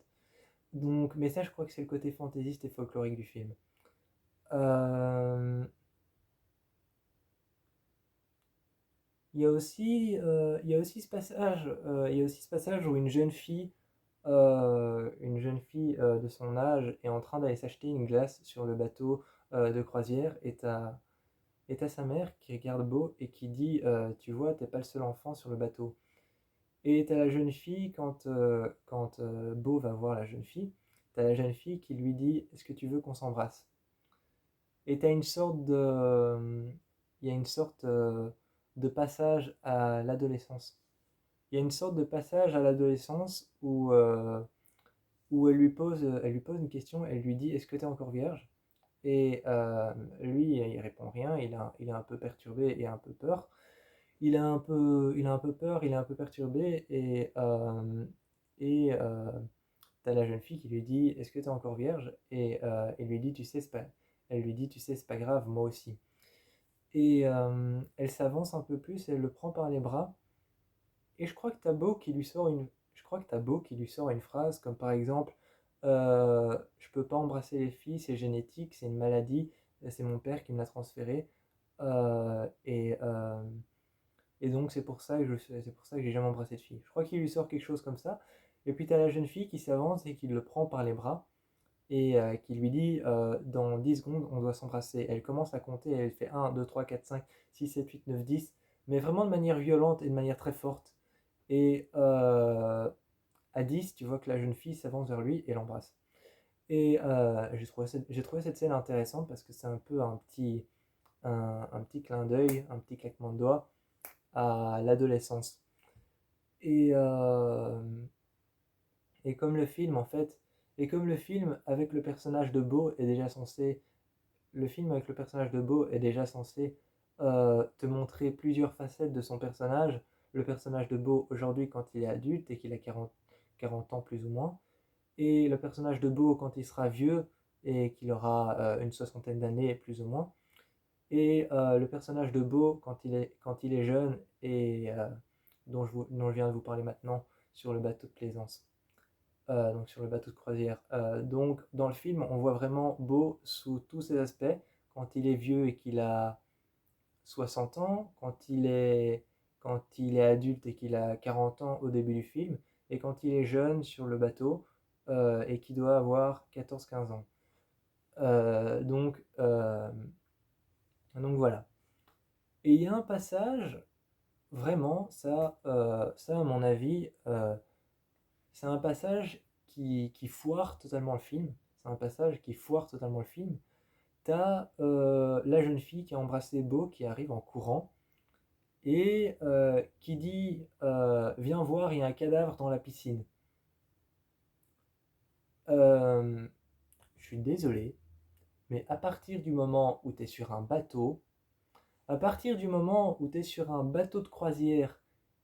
Donc, mais ça, je crois que c'est le côté fantaisiste et folklorique du film. Euh, il y a aussi ce passage où une jeune fille de son âge est en train d'aller s'acheter une glace sur le bateau de croisière, et t'as sa mère qui regarde Beau et qui dit: tu vois, t'es pas le seul enfant sur le bateau. Et t'as la jeune fille, quand Beau va voir la jeune fille, t'as la jeune fille qui lui dit: est-ce que tu veux qu'on s'embrasse? Et t'as une sorte de. Il y a une sorte de passage à l'adolescence. Il y a une sorte de passage à l'adolescence où elle lui pose une question, elle lui dit: est-ce que tu es encore vierge? Et lui, il répond rien, il est un peu perturbé et un peu peur. Il a un peu peur, il est un peu perturbé, et t'as la jeune fille qui lui dit: est-ce que tu es encore vierge? Et elle lui dit: tu sais, c'est pas grave, moi aussi. Et elle s'avance un peu plus, et elle le prend par les bras. Et je crois que t'as Beau qui lui sort une phrase comme par exemple: je peux pas embrasser les filles, c'est génétique, c'est une maladie, c'est mon père qui me l'a transféré. Et, et donc c'est pour ça que j'ai jamais embrassé de fille. Je crois qu'il lui sort quelque chose comme ça. Et puis tu as la jeune fille qui s'avance et qui le prend par les bras et qui lui dit dans 10 secondes, on doit s'embrasser. Elle commence à compter, elle fait 1, 2, 3, 4, 5, 6, 7, 8, 9, 10, mais vraiment de manière violente et de manière très forte. Et à 10, tu vois que la jeune fille s'avance vers lui et l'embrasse. Et j'ai trouvé cette scène intéressante parce que c'est un peu un petit clin d'œil, un petit claquement de doigts à l'adolescence. Et, euh, et comme le film, en fait, et comme le film avec le personnage de Beau est déjà censé, le film avec le personnage de Beau est déjà censé te montrer plusieurs facettes de son personnage, le personnage de Beau aujourd'hui quand il est adulte et qu'il a 40 ans plus ou moins, et le personnage de Beau quand il sera vieux et qu'il aura une soixantaine d'années plus ou moins, et le personnage de Beau quand il est jeune et dont je viens de vous parler maintenant sur le bateau de plaisance, donc sur le bateau de croisière. Donc dans le film, on voit vraiment Beau sous tous ses aspects, quand il est vieux et qu'il a 60 ans, quand il est adulte et qu'il a 40 ans au début du film, et quand il est jeune sur le bateau et qu'il doit avoir 14 15 ans. Euh, donc, euh, donc voilà. Et il y a un passage, vraiment, ça à mon avis, c'est un passage qui foire totalement le film. C'est un passage qui foire totalement le film. T'as la jeune fille qui a embrassé Beau qui arrive en courant et qui dit viens voir, il y a un cadavre dans la piscine. Euh, je suis désolé, mais à partir du moment où tu es sur un bateau, à partir du moment où tu es sur un bateau de croisière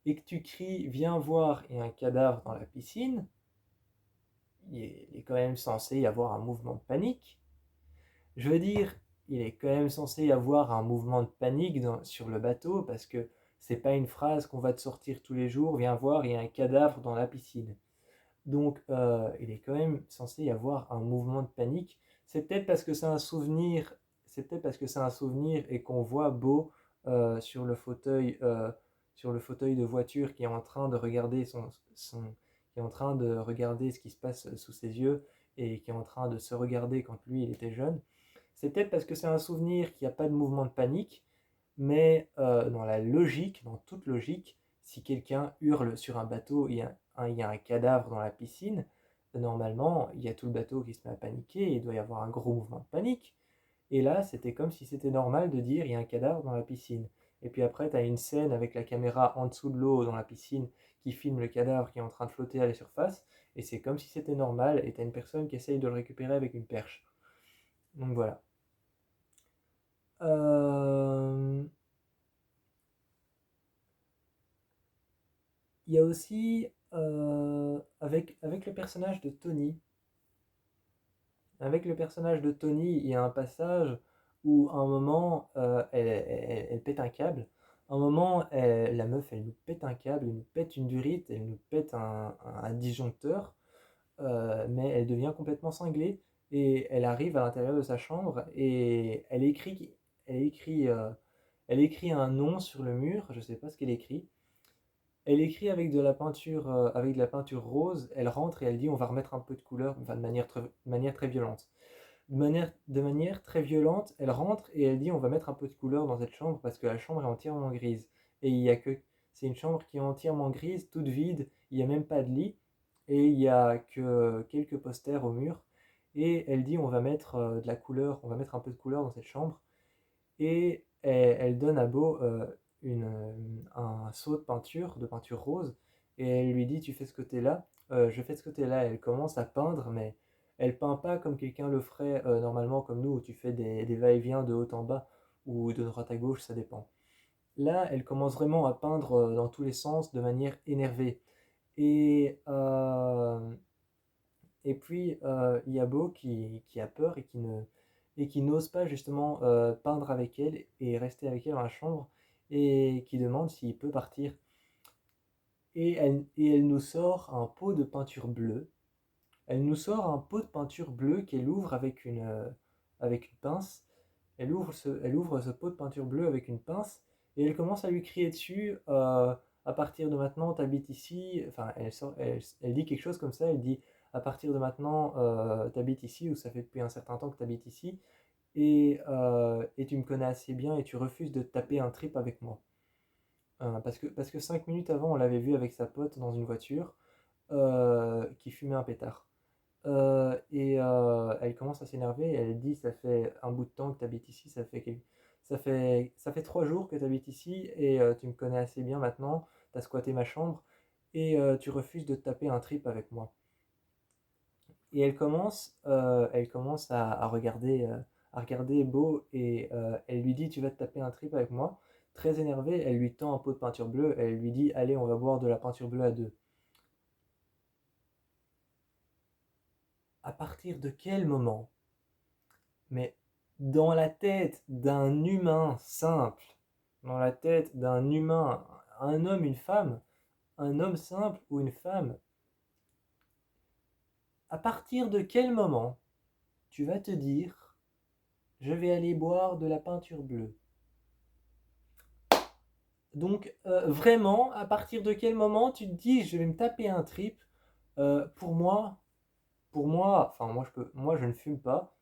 et que tu cries viens voir, il y a un cadavre dans la piscine, il est quand même censé y avoir un mouvement de panique. Je veux dire, il est quand même censé y avoir un mouvement de panique sur le bateau parce que c'est pas une phrase qu'on va te sortir tous les jours, viens voir, il y a un cadavre dans la piscine. Donc il est quand même censé y avoir un mouvement de panique. C'est peut-être parce que c'est un souvenir, c'est peut-être parce que c'est un souvenir et qu'on voit Beau sur le fauteuil de voiture qui est en train de regarder qui est en train de regarder ce qui se passe sous ses yeux et qui est en train de se regarder quand lui il était jeune. C'est peut-être parce que c'est un souvenir qu'il n'y a pas de mouvement de panique, mais dans la logique, dans toute logique, si quelqu'un hurle sur un bateau, il y a un cadavre dans la piscine, normalement, il y a tout le bateau qui se met à paniquer, et il doit y avoir un gros mouvement de panique. Et là, c'était comme si c'était normal de dire il y a un cadavre dans la piscine. Et puis après, tu as une scène avec la caméra en dessous de l'eau dans la piscine qui filme le cadavre qui est en train de flotter à la surface, et c'est comme si c'était normal, et tu as une personne qui essaye de le récupérer avec une perche. Donc voilà. Euh, Il y a aussi, avec le personnage de Tony, avec le personnage de Tony, il y a un passage où, à un moment, elle pète un câble. À un moment, la meuf, elle nous pète un câble, elle nous pète une durite, elle nous pète un disjoncteur, mais elle devient complètement cinglée et elle arrive à l'intérieur de sa chambre et elle écrit, euh, elle écrit un nom sur le mur, je sais pas ce qu'elle écrit. Elle écrit avec de la peinture rose. Elle rentre et elle dit on va remettre un peu de couleur, enfin de manière très violente. De manière très violente, elle rentre et elle dit on va mettre un peu de couleur dans cette chambre parce que la chambre est entièrement grise. Et il y a que c'est une chambre qui est entièrement grise, toute vide. Il n'y a même pas de lit et il y a que quelques posters au mur. Et elle dit on va mettre de la couleur, on va mettre un peu de couleur dans cette chambre. Et elle donne à Beau un seau de peinture rose, et elle lui dit tu fais ce côté-là, je fais ce côté-là. Elle commence à peindre, mais elle peint pas comme quelqu'un le ferait normalement comme nous, où tu fais des va-et-vient de haut en bas ou de droite à gauche, ça dépend. Là, elle commence vraiment à peindre dans tous les sens de manière énervée. Et, et puis, il y a Beau qui a peur et qui n'ose pas justement peindre avec elle et rester avec elle dans la chambre et qui demande s'il peut partir. Et elle nous sort un pot de peinture bleue. Elle nous sort un pot de peinture bleue qu'elle ouvre avec une pince. elle ouvre ce pot de peinture bleue avec une pince et elle commence à lui crier dessus. À partir de maintenant, t'habites ici. Enfin, elle dit quelque chose comme ça. Elle dit à partir de maintenant, t'habites ici ou ça fait depuis un certain temps que t'habites ici et tu me connais assez bien et tu refuses de te taper un trip avec moi. Parce que 5 minutes avant, on l'avait vu avec sa pote dans une voiture qui fumait un pétard. Elle commence à s'énerver et elle dit, ça fait un bout de temps que tu habites ici, ça fait 3 jours que tu habites ici et tu me connais assez bien maintenant, tu as squatté ma chambre et tu refuses de te taper un trip avec moi. Et elle commence à regarder Beau et elle lui dit, tu vas te taper un trip avec moi. Très énervée, elle lui tend un pot de peinture bleue, elle lui dit, allez, on va boire de la peinture bleue à deux. À partir de quel moment? Mais dans la tête d'un humain simple, dans la tête d'un humain, un homme, une femme, un homme simple ou une femme, à partir de quel moment tu vas te dire, je vais aller boire de la peinture bleue? Donc vraiment, à partir de quel moment tu te dis, je vais me taper un trip? Pour moi, enfin moi je ne fume pas.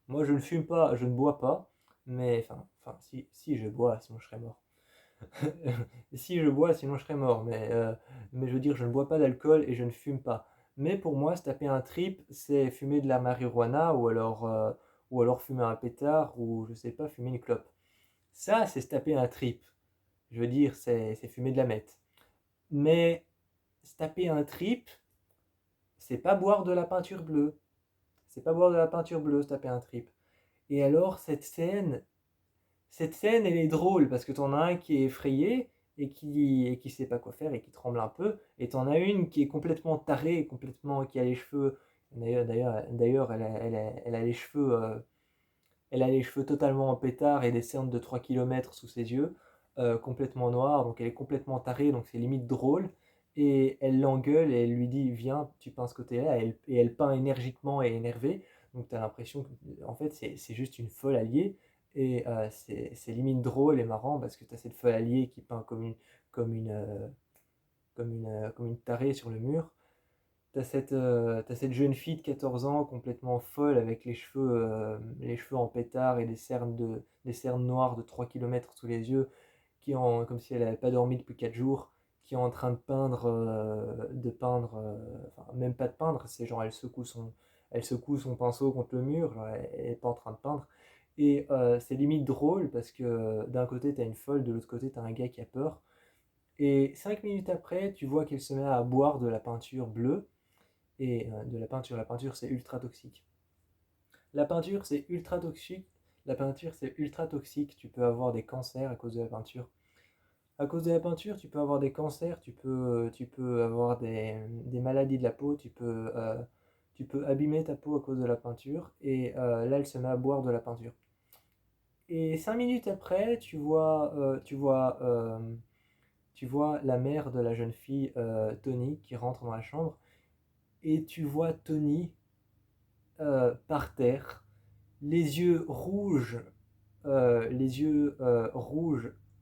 Moi je ne fume pas, je ne bois pas. Mais si je bois, sinon je serais mort. Si je bois, sinon je serais mort, mais je veux dire, je ne bois pas d'alcool et je ne fume pas. Mais pour moi, se taper un trip, c'est fumer de la marijuana ou alors fumer un pétard ou je sais pas, fumer une clope. Ça, c'est se taper un trip. Je veux dire, c'est fumer de la meth. Mais se taper un trip, c'est pas boire de la peinture bleue. C'est pas boire de la peinture bleue, se taper un trip. Et alors, cette scène, elle est drôle parce que t'en as un qui est effrayé et qui sait pas quoi faire et qui tremble un peu. Et t'en as une qui est complètement tarée, complètement, qui a les cheveux. D'ailleurs, elle a les cheveux, elle a les cheveux totalement en pétard et des cernes de 3 km sous ses yeux, complètement noirs. Donc elle est complètement tarée, donc c'est limite drôle. Et elle l'engueule et elle lui dit, viens, tu peins ce côté-là. Et elle peint énergiquement et énervée. Donc tu as l'impression que en fait, c'est juste une folle alliée. Et c'est limite drôle et marrant parce que tu as cette folle alliée qui peint comme une, euh, comme une tarée sur le mur. T'as cette jeune fille de 14 ans complètement folle avec les cheveux en pétard et des cernes noires de 3 km sous les yeux, comme si elle n'avait pas dormi depuis 4 jours, qui est en train de peindre, enfin même pas de peindre, c'est genre elle secoue son pinceau contre le mur, genre, elle n'est pas en train de peindre. Et c'est limite drôle parce que d'un côté t'as une folle, de l'autre côté t'as un gars qui a peur. Et 5 minutes après, tu vois qu'elle se met à boire de la peinture bleue et de la peinture c'est ultra toxique. La peinture c'est ultra toxique. La peinture c'est ultra toxique. Tu peux avoir des cancers à cause de la peinture. À cause de la peinture, tu peux avoir des cancers, tu peux avoir des maladies de la peau, tu peux abîmer ta peau à cause de la peinture. Et là, elle se met à boire de la peinture. Et 5 minutes après, tu vois la mère de la jeune fille, Tony, qui rentre dans la chambre. Et tu vois Tony par terre, les yeux rouges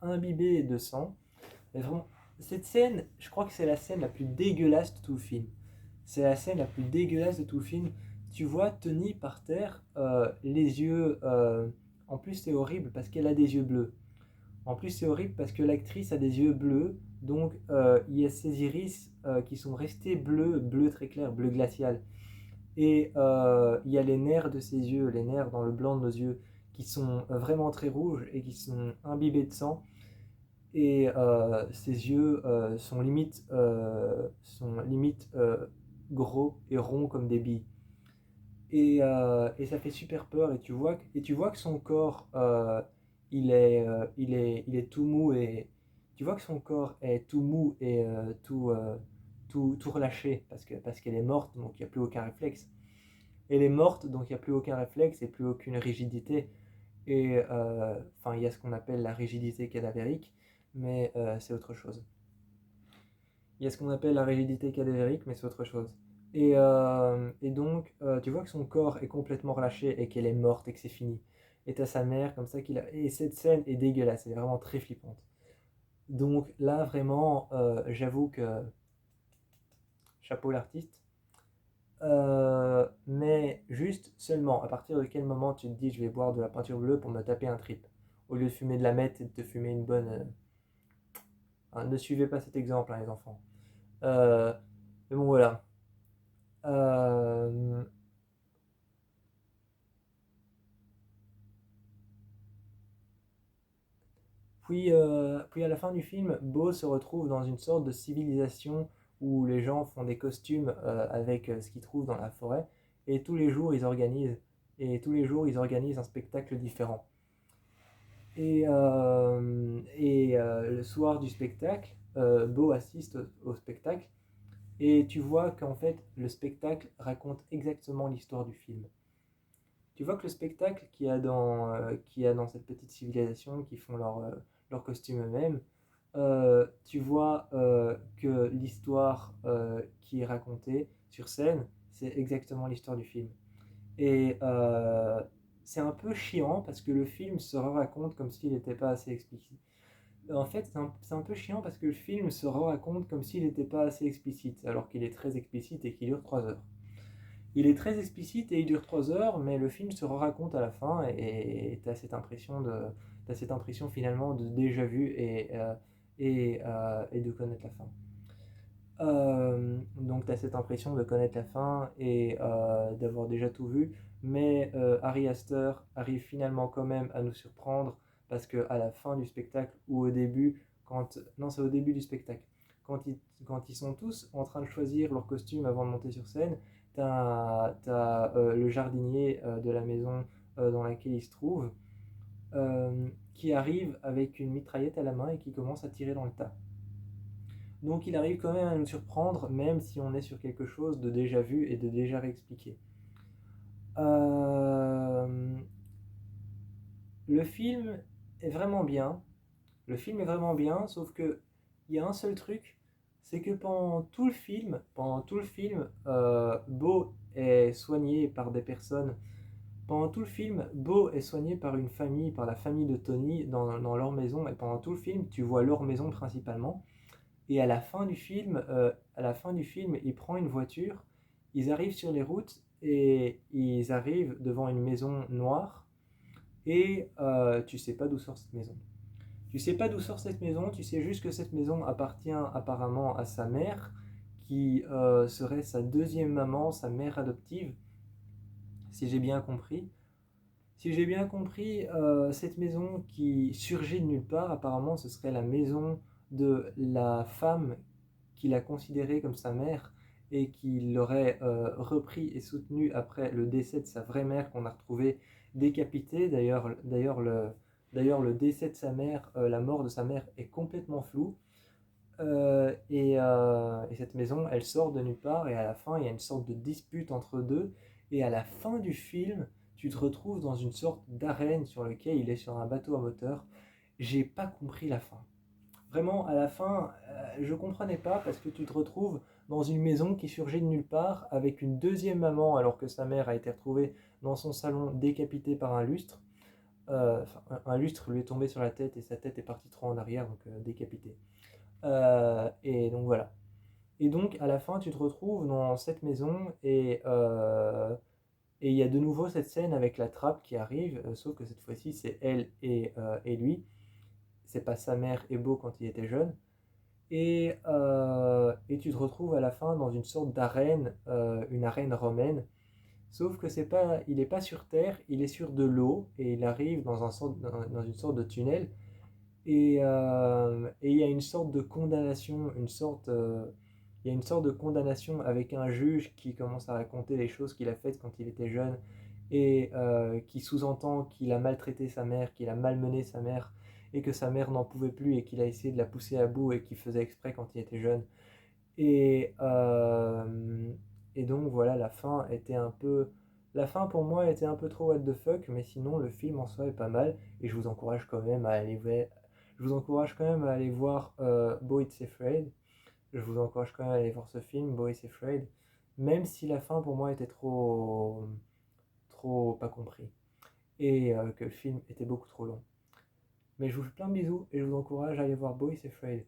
imbibés de sang. Mais vraiment, cette scène, je crois que c'est la scène la plus dégueulasse de tout le film. C'est la scène la plus dégueulasse de tout le film. Tu vois Tony par terre, les yeux. En plus, c'est horrible parce qu'elle a des yeux bleus. En plus, c'est horrible parce que l'actrice a des yeux bleus. Donc, il y a ses iris qui sont restés bleus, bleu très clair, bleu glacial. Et il y a les nerfs de ses yeux, les nerfs dans le blanc de nos yeux, qui sont vraiment très rouges et qui sont imbibés de sang. Et ses yeux sont limite gros et ronds comme des billes. Et ça fait super peur. Et tu vois que son corps, il est tout mou et tu vois que son corps est tout mou et tout relâché parce qu'elle est morte, donc il n'y a plus aucun réflexe. Elle est morte, donc il n'y a plus aucun réflexe et plus aucune rigidité. Et enfin, il y a ce qu'on appelle la rigidité cadavérique, mais c'est autre chose. Il y a ce qu'on appelle la rigidité cadavérique, mais c'est autre chose. Et donc, tu vois que son corps est complètement relâché et qu'elle est morte et que c'est fini. et t'as sa mère comme ça et cette scène est dégueulasse, elle est vraiment très flippante. Donc là, vraiment, j'avoue que chapeau l'artiste. Mais juste seulement, à partir de quel moment tu te dis je vais boire de la peinture bleue pour me taper un trip, au lieu de fumer de la meth et de te fumer une bonne... hein, ne suivez pas cet exemple, hein, les enfants. Euh, mais bon, voilà. Euh, puis à la fin du film, Beau se retrouve dans une sorte de civilisation où les gens font des costumes avec ce qu'ils trouvent dans la forêt, et tous les jours ils organisent un spectacle différent. Le soir du spectacle, Beau assiste au spectacle et tu vois qu'en fait le spectacle raconte exactement l'histoire du film. Tu vois que le spectacle qu'il y a dans cette petite civilisation qui font leur costume eux-mêmes, tu vois que l'histoire qui est racontée sur scène, c'est exactement l'histoire du film. Et c'est un peu chiant parce que le film se raconte comme s'il n'était pas assez explicite. En fait, c'est un peu chiant parce que le film se raconte comme s'il n'était pas assez explicite, alors qu'il est très explicite et qu'il dure 3 heures. Il est très explicite et il dure 3 heures, mais le film se raconte à la fin et tu as t'as cette impression finalement de déjà vu et de connaître la fin. Donc tu as cette impression de connaître la fin et d'avoir déjà tout vu, mais Ari Aster arrive finalement quand même à nous surprendre parce que à la fin du spectacle ou au début, non c'est au début du spectacle, quand ils sont tous en train de choisir leur costume avant de monter sur scène, t'as le jardinier de la maison dans laquelle ils se trouvent qui arrive avec une mitraillette à la main et qui commence à tirer dans le tas. Donc il arrive quand même à nous surprendre, même si on est sur quelque chose de déjà vu et de déjà réexpliqué. Euh, le film est vraiment bien. Le film est vraiment bien, sauf que il y a un seul truc, c'est que pendant tout le film, Beau est soigné par des personnes. Pendant tout le film, Beau est soigné par une famille, par la famille de Tony dans leur maison, et pendant tout le film, tu vois leur maison principalement. Et à la fin du film, il prend une voiture, ils arrivent sur les routes et ils arrivent devant une maison noire et tu sais pas d'où sort cette maison. Tu sais pas d'où sort cette maison, tu sais juste que cette maison appartient apparemment à sa mère, qui serait sa deuxième maman, sa mère adoptive, si j'ai bien compris. Si j'ai bien compris, cette maison qui surgit de nulle part, apparemment ce serait la maison de la femme qu'il a considérée comme sa mère et qui l'aurait repris et soutenu après le décès de sa vraie mère qu'on a retrouvée décapitée. D'ailleurs, le décès de sa mère, la mort de sa mère est complètement floue. Et cette maison, elle sort de nulle part et à la fin, il y a une sorte de dispute entre deux. Et à la fin du film, tu te retrouves dans une sorte d'arène sur laquelle il est sur un bateau à moteur. J'ai pas compris la fin. Vraiment, à la fin, je comprenais pas parce que tu te retrouves dans une maison qui surgit de nulle part avec une deuxième maman alors que sa mère a été retrouvée dans son salon décapitée par un lustre. Un lustre lui est tombé sur la tête et sa tête est partie trop en arrière, donc décapitée. Et donc voilà. Et donc à la fin, tu te retrouves dans cette maison et il y a de nouveau cette scène avec la trappe qui arrive, sauf que cette fois-ci c'est elle et lui. C'est pas sa mère et Beau quand il était jeune. Et tu te retrouves à la fin dans une sorte d'arène, une arène romaine. Sauf que il n'est pas sur terre, il est sur de l'eau et il arrive dans une sorte de tunnel. Et il y a une sorte de condamnation, il y a une sorte de condamnation avec un juge qui commence à raconter les choses qu'il a faites quand il était jeune et qui sous-entend qu'il a maltraité sa mère, qu'il a malmené sa mère et que sa mère n'en pouvait plus et qu'il a essayé de la pousser à bout et qu'il faisait exprès quand il était jeune. Et, euh, et donc voilà, la fin pour moi était un peu trop what the fuck, mais sinon le film en soi est pas mal et je vous encourage quand même à aller voir, je vous encourage quand même à aller voir Beau It's Afraid. Je vous encourage quand même à aller voir ce film, Beau It's Afraid, même si la fin pour moi était trop pas compris. et que le film était beaucoup trop long. Mais je vous fais plein de bisous et je vous encourage à aller voir Boy is Afraid.